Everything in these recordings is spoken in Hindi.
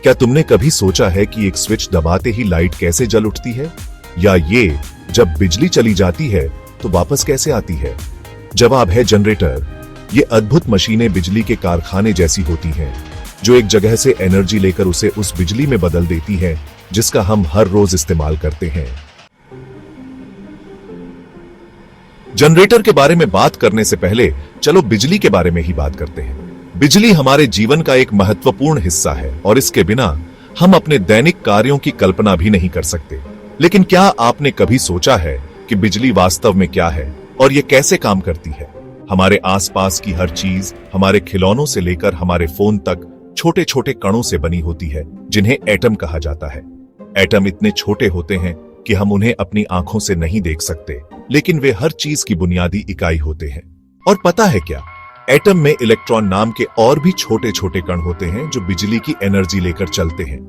क्या तुमने कभी सोचा है कि एक स्विच दबाते ही लाइट कैसे जल उठती है, या ये जब बिजली चली जाती है तो वापस कैसे आती है? जवाब है जनरेटर। ये अद्भुत मशीनें बिजली के कारखाने जैसी होती हैं, जो एक जगह से एनर्जी लेकर उसे उस बिजली में बदल देती हैं जिसका हम हर रोज इस्तेमाल करते हैं। जनरेटर के बारे में बात करने से पहले चलो बिजली के बारे में ही बात करते हैं। बिजली हमारे जीवन का एक महत्वपूर्ण हिस्सा है और इसके बिना हम अपने दैनिक कार्यों की कल्पना भी नहीं कर सकते। लेकिन क्या आपने कभी सोचा है कि बिजली वास्तव में क्या है और ये कैसे काम करती है? हमारे आसपास की हर चीज, हमारे खिलौनों से लेकर हमारे फोन तक, छोटे छोटे कणों से बनी होती है, जिन्हें एटम कहा जाता है। एटम इतने छोटे होते हैं कि हम उन्हें अपनी आंखों से नहीं देख सकते, लेकिन वे हर चीज की बुनियादी इकाई होते हैं। और पता है क्या, एटम में इलेक्ट्रॉन नाम के और भी छोटे छोटे कण होते हैं जो बिजली की एनर्जी लेकर चलते हैं।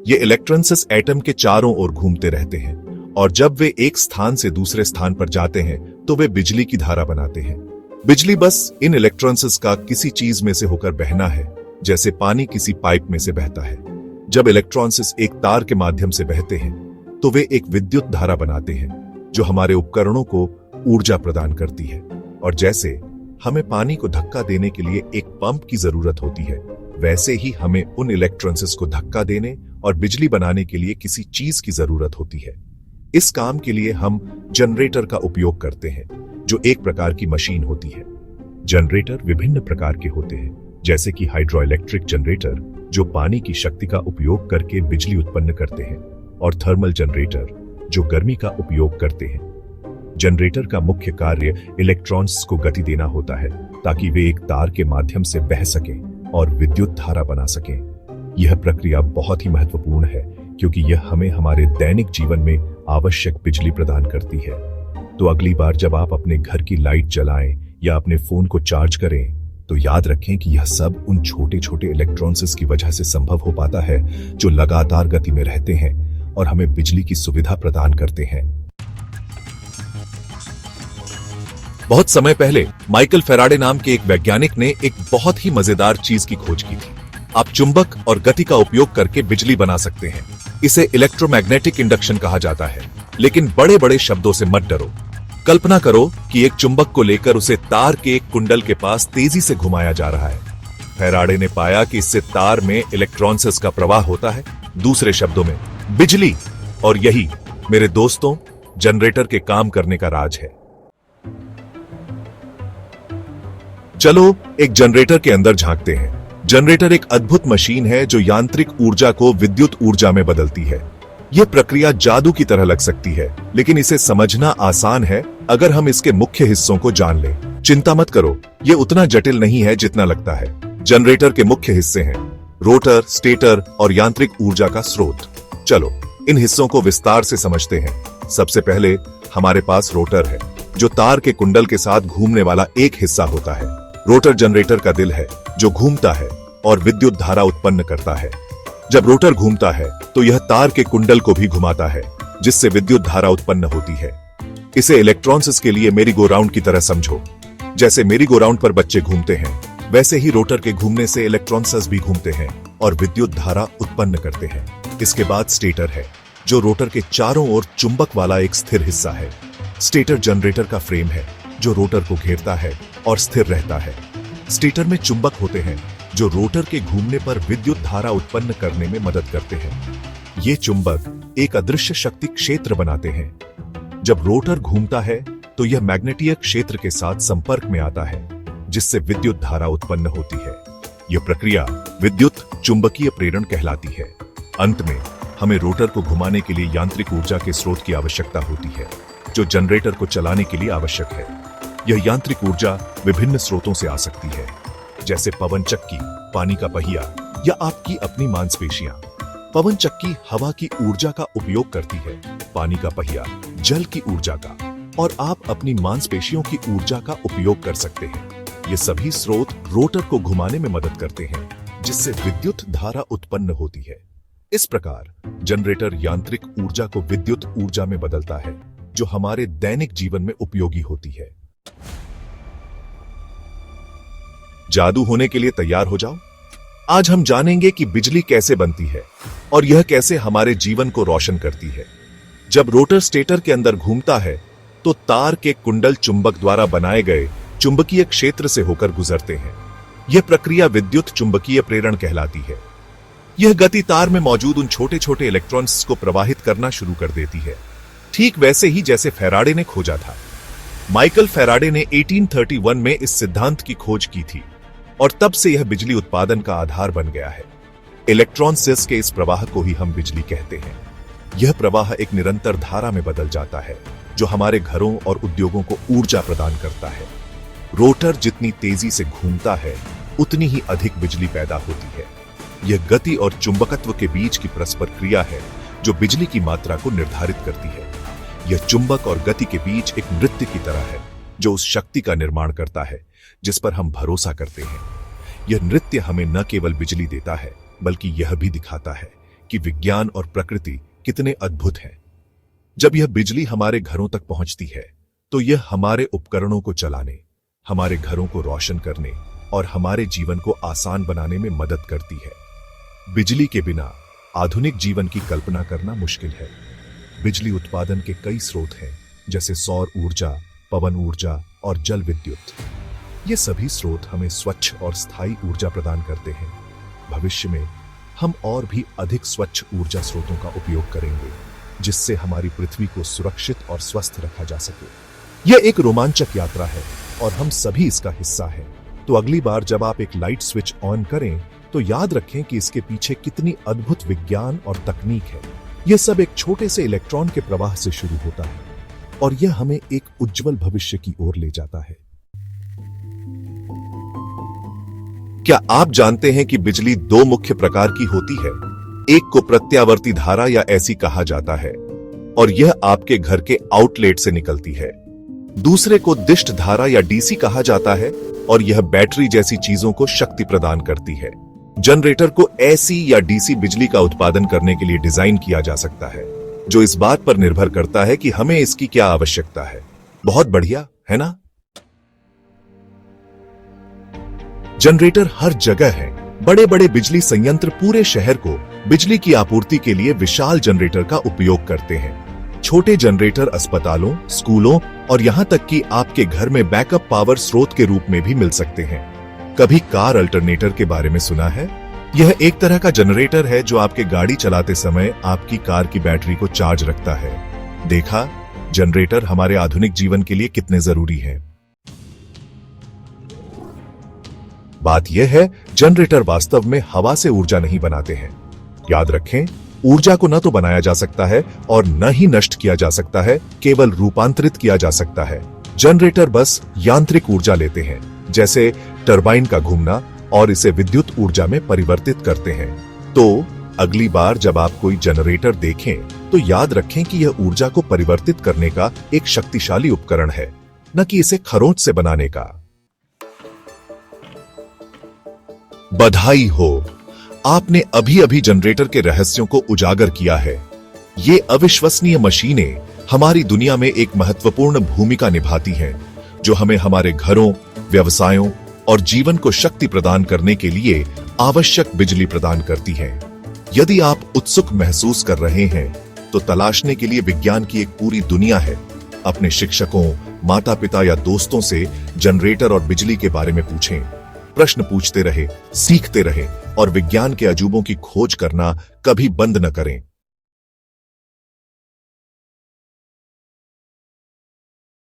ये इलेक्ट्रॉन्स एटम के चारों ओर घूमते रहते हैं और जब वे एक स्थान से दूसरे स्थान पर जाते हैं तो वे बिजली की धारा बनाते हैं। बिजली बस इन इलेक्ट्रॉन्स का किसी चीज में से होकर बहना है, जैसे पानी किसी पाइप में से बहता है। जब इलेक्ट्रॉन्स एक तार के माध्यम से बहते हैं तो वे एक विद्युत धारा बनाते हैं जो हमारे उपकरणों को ऊर्जा प्रदान करती है। और जैसे हमें पानी को धक्का देने के लिए एक पंप की जरूरत होती है, वैसे ही हमें उन इलेक्ट्रॉन्स को धक्का देने और बिजली बनाने के लिए किसी चीज की जरूरत होती है। इस काम के लिए हम जनरेटर का उपयोग करते हैं, जो एक प्रकार की मशीन होती है। जनरेटर विभिन्न प्रकार के होते हैं, जैसे कि हाइड्रो इलेक्ट्रिक जनरेटर, जो पानी की शक्ति का उपयोग करके बिजली उत्पन्न करते हैं, और थर्मल जनरेटर, जो गर्मी का उपयोग करते हैं। जनरेटर का मुख्य कार्य इलेक्ट्रॉन्स को गति देना होता है ताकि वे एक तार के माध्यम से बह सकें और विद्युत धारा बना सकें। यह प्रक्रिया बहुत ही महत्वपूर्ण है क्योंकि यह हमें हमारे दैनिक जीवन में आवश्यक बिजली प्रदान करती है। तो अगली बार जब आप अपने घर की लाइट जलाएं या अपने फोन को चार्ज करें, तो याद रखें कि यह सब उन छोटे छोटे इलेक्ट्रॉन्स की वजह से संभव हो पाता है, जो लगातार गति में रहते हैं और हमें बिजली की सुविधा प्रदान करते हैं। बहुत समय पहले माइकल फैराडे नाम के एक वैज्ञानिक ने एक बहुत ही मजेदार चीज की खोज की थी। आप चुंबक और गति का उपयोग करके बिजली बना सकते हैं। इसे इलेक्ट्रोमैग्नेटिक इंडक्शन कहा जाता है। लेकिन बड़े बड़े शब्दों से मत डरो। कल्पना करो कि एक चुंबक को लेकर उसे तार के एक कुंडल के पास तेजी से घुमाया जा रहा है। फैराडे ने पाया कि इससे तार में इलेक्ट्रॉन्स का प्रवाह होता है, दूसरे शब्दों में बिजली। और यही, मेरे दोस्तों, जनरेटर के काम करने का राज है। चलो एक जनरेटर के अंदर झांकते हैं। जनरेटर एक अद्भुत मशीन है जो यांत्रिक ऊर्जा को विद्युत ऊर्जा में बदलती है। यह प्रक्रिया जादू की तरह लग सकती है, लेकिन इसे समझना आसान है अगर हम इसके मुख्य हिस्सों को जान लें। चिंता मत करो, यह उतना जटिल नहीं है जितना लगता है। जनरेटर के मुख्य हिस्से हैं रोटर, स्टेटर और यांत्रिक ऊर्जा का स्रोत। चलो इन हिस्सों को विस्तार से समझते हैं। सबसे पहले हमारे पास रोटर है, जो तार के कुंडल के साथ घूमने वाला एक हिस्सा होता है। रोटर जनरेटर का दिल है, जो घूमता है और विद्युत धारा उत्पन्न करता है। जब रोटर घूमता है तो यह तार के कुंडल को भी घुमाता है, जिससे विद्युत धारा उत्पन्न होती है। इसे इलेक्ट्रॉन्स के लिए मेरी गो राउंड की तरह समझो। जैसे मेरी गो राउंड पर बच्चे घूमते हैं, वैसे ही रोटर के घूमने से इलेक्ट्रॉन्स भी घूमते हैं और विद्युत धारा उत्पन्न करते हैं। इसके बाद स्टेटर है, जो रोटर के चारों ओर चुंबक वाला एक स्थिर हिस्सा है। स्टेटर जनरेटर का फ्रेम है, जो रोटर को घेरता है और स्थिर रहता है। स्टेटर में चुंबक होते हैं जो रोटर के घूमने पर विद्युत धारा उत्पन्न करने में मदद करते हैं। ये चुंबक एक अदृश्य शक्ति क्षेत्र बनाते हैं। जब रोटर घूमता है तो यह मैग्नेटिक क्षेत्र के साथ संपर्क में आता है, जिससे विद्युत धारा उत्पन्न होती है। यह प्रक्रिया विद्युत चुंबकीय प्रेरण कहलाती है। अंत में हमें रोटर को घुमाने के लिए यांत्रिक ऊर्जा के स्रोत की आवश्यकता होती है, जो जनरेटर को चलाने के लिए आवश्यक है। यह यांत्रिक ऊर्जा विभिन्न स्रोतों से आ सकती है, जैसे पवन चक्की, पानी का पहिया या आपकी अपनी मांसपेशियां। पवन चक्की हवा की ऊर्जा का उपयोग करती है, पानी का पहिया जल की ऊर्जा का, और आप अपनी मांसपेशियों की ऊर्जा का उपयोग कर सकते हैं। ये सभी स्रोत रोटर को घुमाने में मदद करते हैं, जिससे विद्युत धारा उत्पन्न होती है। इस प्रकार जनरेटर यांत्रिक ऊर्जा को विद्युत ऊर्जा में बदलता है, जो हमारे दैनिक जीवन में उपयोगी होती है। जादू होने के लिए तैयार हो जाओ। आज हम जानेंगे कि बिजली कैसे बनती है और यह कैसे हमारे जीवन को रोशन करती है। जब रोटर स्टेटर के अंदर घूमता है तो तार के कुंडल चुंबक द्वारा बनाए गए चुंबकीय क्षेत्र से होकर गुजरते हैं। यह प्रक्रिया विद्युत चुंबकीय प्रेरण कहलाती है। यह गति तार में मौजूद उन छोटे छोटे इलेक्ट्रॉन्स को प्रवाहित करना शुरू कर देती है, ठीक वैसे ही जैसे फैराडे ने खोजा था। माइकल फैराडे ने 1831 में इस सिद्धांत की खोज की थी और तब से यह बिजली उत्पादन का आधार बन गया है। इलेक्ट्रॉन्स के इस प्रवाह को ही हम बिजली कहते हैं। यह प्रवाह एक निरंतर धारा में बदल जाता है जो हमारे घरों और उद्योगों को ऊर्जा प्रदान करता है। रोटर जितनी तेजी से घूमता है उतनी ही अधिक बिजली पैदा होती है। यह गति और चुंबकत्व के बीच की परस्पर क्रिया है जो बिजली की मात्रा को निर्धारित करती है। यह चुंबक और गति के बीच एक नृत्य की तरह है जो उस शक्ति का निर्माण करता है जिस पर हम भरोसा करते हैं। यह नृत्य हमें न केवल बिजली देता है बल्कि यह भी दिखाता है कि विज्ञान और प्रकृति कितने अद्भुत हैं। जब यह बिजली हमारे घरों तक पहुंचती है तो यह हमारे उपकरणों को चलाने, हमारे घरों को रोशन करने और हमारे जीवन को आसान बनाने में मदद करती है। बिजली के बिना आधुनिक जीवन की कल्पना करना मुश्किल है। बिजली उत्पादन के कई स्रोत हैं जैसे सौर ऊर्जा, पवन ऊर्जा और जल विद्युत। ये सभी स्रोत हमें स्वच्छ और स्थायी ऊर्जा प्रदान करते हैं। भविष्य में हम और भी अधिक स्वच्छ ऊर्जा स्रोतों का उपयोग करेंगे जिससे हमारी पृथ्वी को सुरक्षित और स्वस्थ रखा जा सके। यह एक रोमांचक यात्रा है और हम सभी इसका हिस्सा हैं। तो अगली बार जब आप एक लाइट स्विच ऑन करें तो याद रखें कि इसके पीछे कितनी अद्भुत विज्ञान और तकनीक है। यह सब एक छोटे से इलेक्ट्रॉन के प्रवाह से शुरू होता है और यह हमें एक उज्जवल भविष्य की ओर ले जाता है। क्या आप जानते हैं कि बिजली दो मुख्य प्रकार की होती है? एक को प्रत्यावर्ती धारा या ऐसी कहा जाता है और यह आपके घर के आउटलेट से निकलती है। दूसरे को दिष्ट धारा या डीसी कहा जाता है और यह बैटरी जैसी चीजों को शक्ति प्रदान करती है। जनरेटर को एसी या डीसी बिजली का उत्पादन करने के लिए डिजाइन किया जा सकता है जो इस बात पर निर्भर करता है कि हमें इसकी क्या आवश्यकता है। बहुत बढ़िया है ना? जनरेटर हर जगह है। बड़े बड़े बिजली संयंत्र पूरे शहर को बिजली की आपूर्ति के लिए विशाल जनरेटर का उपयोग करते हैं। छोटे जनरेटर अस्पतालों, स्कूलों और यहां तक कि आपके घर में बैकअप पावर स्रोत के रूप में भी मिल सकते हैं। कभी कार अल्टरनेटर के बारे में सुना है? यह एक तरह का जनरेटर है जो आपके गाड़ी चलाते समय आपकी कार की बैटरी को चार्ज रखता है। देखा, जनरेटर हमारे आधुनिक जीवन के लिए कितने जरूरी है। बात यह है, जनरेटर वास्तव में हवा से ऊर्जा नहीं बनाते हैं। याद रखें, ऊर्जा को न तो बनाया जा सकता है और न ही नष्ट किया जा सकता है, केवल रूपांतरित किया जा सकता है। जनरेटर बस यांत्रिक ऊर्जा लेते हैं, जैसे टरबाइन का घूमना, और इसे विद्युत ऊर्जा में परिवर्तित करते हैं। तो अगली बार जब आप कोई जनरेटर देखें तो याद रखें कि यह ऊर्जा को परिवर्तित करने का एक शक्तिशाली उपकरण है, न कि इसे खरोंच से बनाने का। बधाई हो, आपने अभी अभी जनरेटर के रहस्यों को उजागर किया है। ये अविश्वसनीय मशीनें हमारी दुनिया में एक महत्वपूर्ण भूमिका निभाती हैं, जो हमें हमारे घरों, व्यवसायों और जीवन को शक्ति प्रदान करने के लिए आवश्यक बिजली प्रदान करती हैं। यदि आप उत्सुक महसूस कर रहे हैं तो तलाशने के लिए विज्ञान की एक पूरी दुनिया है। अपने शिक्षकों, माता पिता या दोस्तों से जनरेटर और बिजली के बारे में पूछें। प्रश्न पूछते रहे, सीखते रहे और विज्ञान के अजूबों की खोज करना कभी बंद न करें।